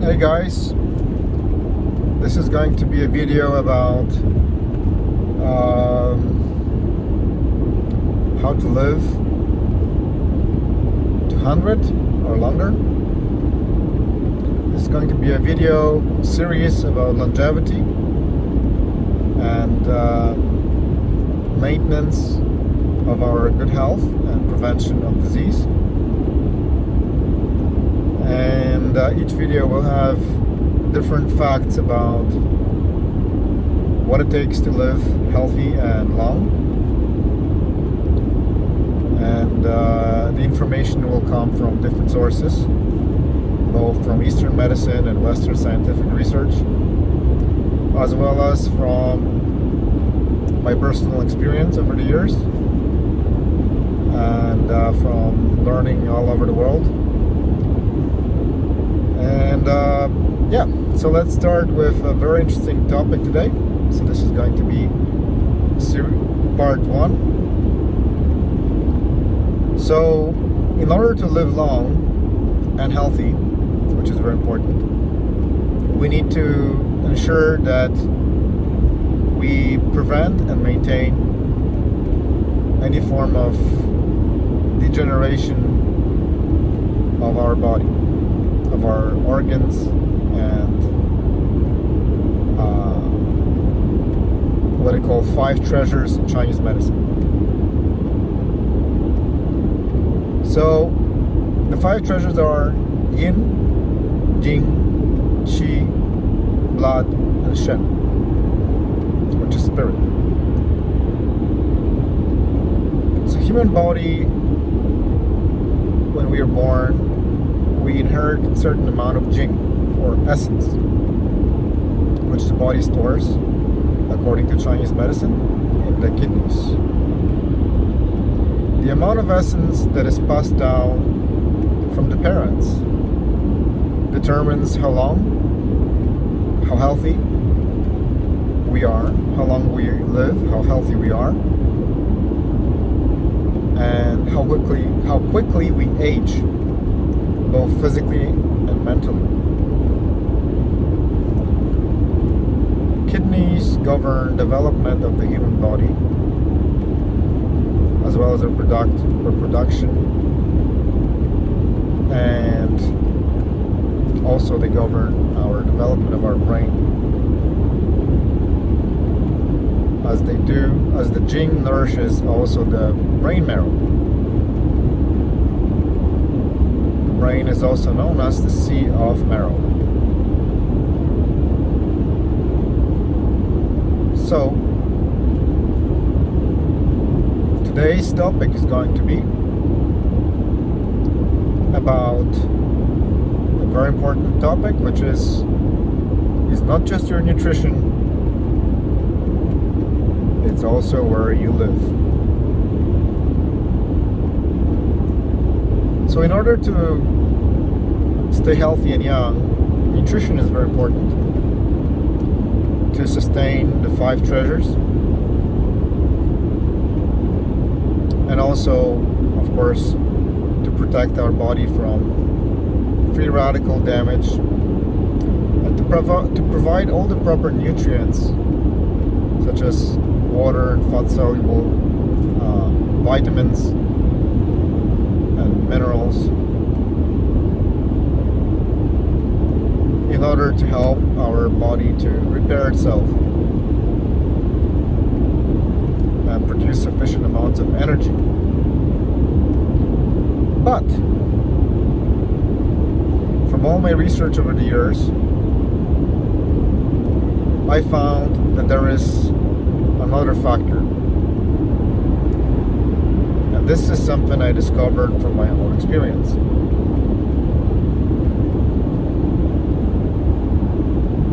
Hey guys, this is going to be a video about how to live to 100 or longer. This is going to be a video series about longevity and maintenance of our good health and prevention of disease. And each video will have different facts about what it takes to live healthy and long, and the information will come from different sources, both from Eastern medicine and Western scientific research, as well as from my personal experience over the years and from learning all over the world. And so let's start with a very interesting topic today. So this is going to be part 1. So in order to live long and healthy, which is very important, we need to ensure that we prevent and maintain any form of degeneration of our body, of our organs, and what they call 5 treasures in Chinese medicine. So the 5 treasures are yin, jing, qi, blood, and shen, which is spirit. So human body, when we are born, we inherit a certain amount of jing, or essence, which the body stores, according to Chinese medicine, in the kidneys. The amount of essence that is passed down from the parents determines how long, how healthy we are, how long we live, how healthy we are, and how quickly we age, both physically and mentally. Kidneys govern development of the human body, as well as reproduction, and also they govern our development of our brain. As the jing nourishes also the brain marrow. Brain is also known as the sea of marrow. So today's topic is going to be about a very important topic, which is not just your nutrition, it's also where you live. So in order to stay healthy and young, nutrition is very important to sustain the 5 treasures, and also, of course, to protect our body from free radical damage, and to provide all the proper nutrients, such as water and fat-soluble vitamins and minerals, in order to help our body to repair itself and produce sufficient amounts of energy. But from all my research over the years, I found that there is another factor. And this is something I discovered from my own experience.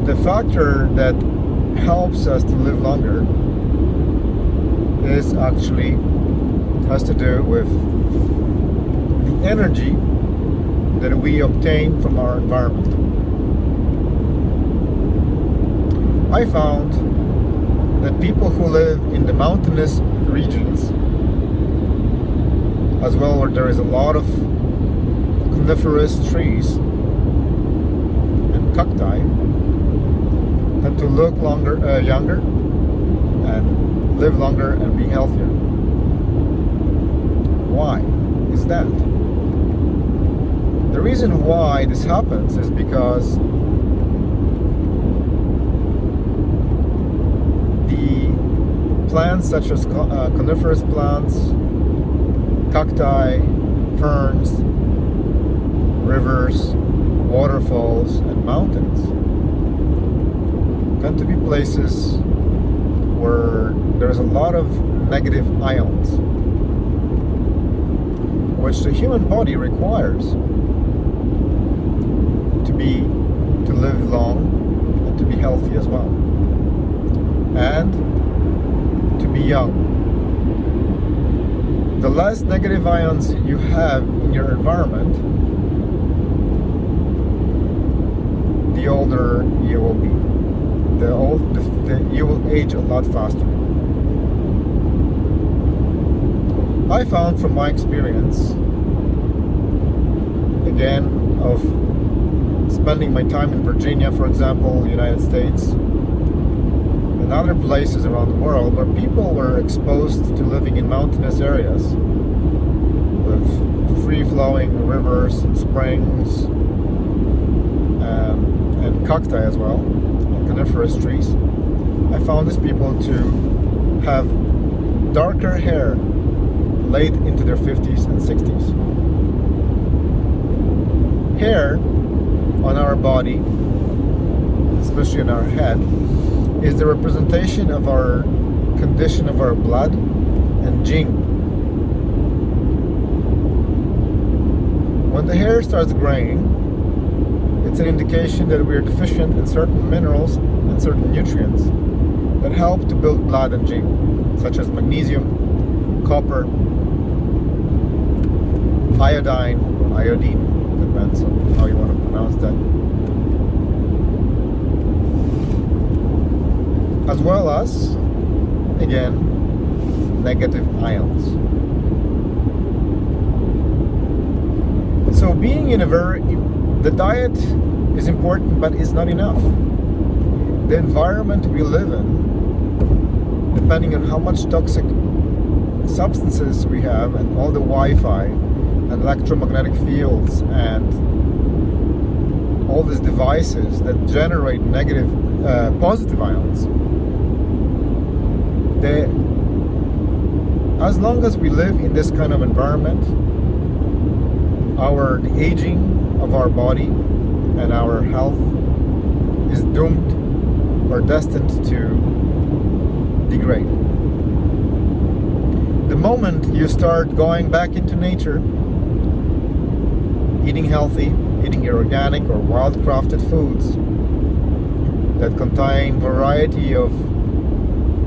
The factor that helps us to live longer has to do with the energy that we obtain from our environment. I found that people who live in the mountainous regions, as well where there is a lot of coniferous trees and cacti tend to look younger and live longer and be healthier. Why is that? The reason why this happens is because the plants such as coniferous plants, cacti, ferns, rivers, waterfalls, and mountains tend to be places where there's a lot of negative ions, which the human body requires to live long and to be healthy as well, and to be young. The less negative ions you have in your environment, the older you will be. You will age a lot faster. I found from my experience, again, of spending my time in Virginia, for example, United States, and other places around the world where people were exposed to living in mountainous areas with free-flowing rivers and springs, and cacti as well, and coniferous trees. I found these people to have darker hair late into their 50s and 60s. Hair on our body, especially on our head, is the representation of our condition of our blood and jing. When the hair starts graying, it's an indication that we are deficient in certain minerals and certain nutrients that help to build blood and jing, such as magnesium, copper, iodine, or iodine, depends on how you want to pronounce that, as well as, again, negative ions. So being in the diet is important, but is not enough. The environment we live in, depending on how much toxic substances we have and all the Wi-Fi and electromagnetic fields and all these devices that generate positive ions, as long as we live in this kind of environment, the aging of our body and our health is doomed or destined to degrade. The moment you start going back into nature, eating healthy, eating your organic or wild-crafted foods that contain variety of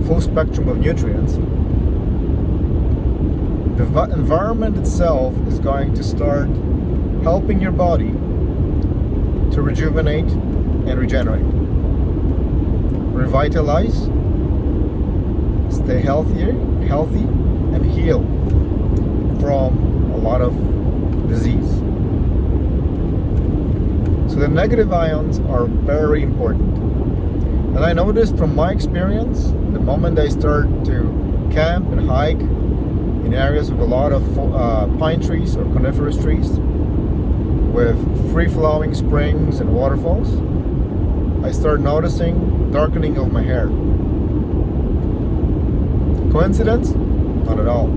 full spectrum of nutrients, the environment itself is going to start helping your body to rejuvenate and regenerate, revitalize, stay healthy, and heal from a lot of disease. So the negative ions are very important. And I noticed from my experience, the moment I start to camp and hike in areas with a lot of pine trees or coniferous trees, with free-flowing springs and waterfalls, I start noticing darkening of my hair. Coincidence? Not at all.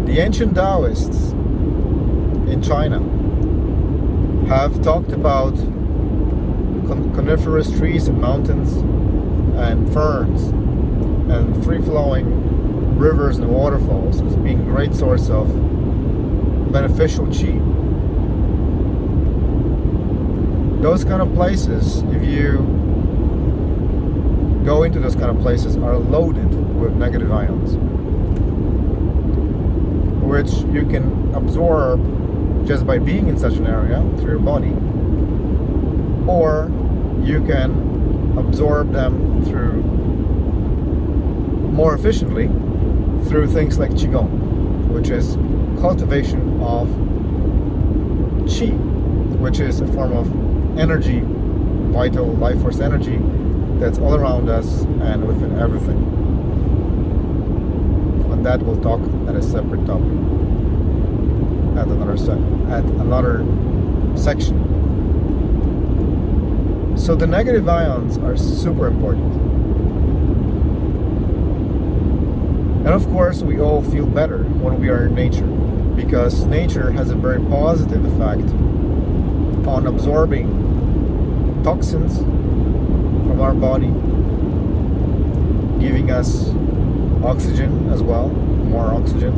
The ancient Taoists in China have talked about coniferous trees and mountains and ferns and free-flowing rivers and waterfalls as being a great source of beneficial qi. Those kind of places, if you go into those kind of places, are loaded with negative ions, which you can absorb just by being in such an area through your body, or you can absorb them through more efficiently through things like Qigong, which is cultivation of Qi, which is a form of energy, vital life force energy that's all around us and within everything. On that we'll talk at a separate topic, at another section. So the negative ions are super important. And of course, we all feel better when we are in nature, because nature has a very positive effect on absorbing toxins from our body, giving us oxygen as well, more oxygen,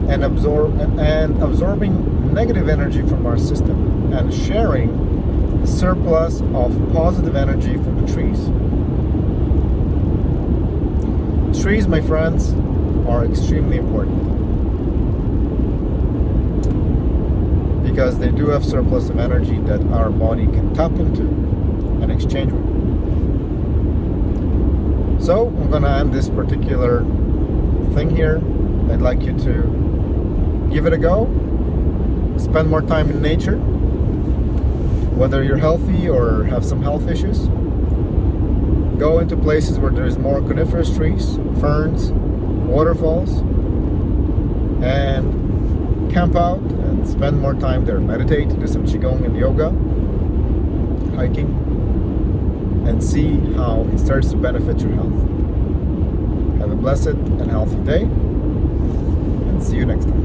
and absorbing negative energy from our system, and sharing the surplus of positive energy from the trees. Trees, my friends, are extremely important because they do have surplus of energy that our body can tap into and exchange with. So I'm gonna end this particular thing here. I'd like you to give it a go, spend more time in nature, whether you're healthy or have some health issues. Go into places where there's more coniferous trees, ferns, waterfalls, and camp out and spend more time there. Meditate, do some qigong and yoga, hiking, and see how it starts to benefit your health. Have a blessed and healthy day, and see you next time.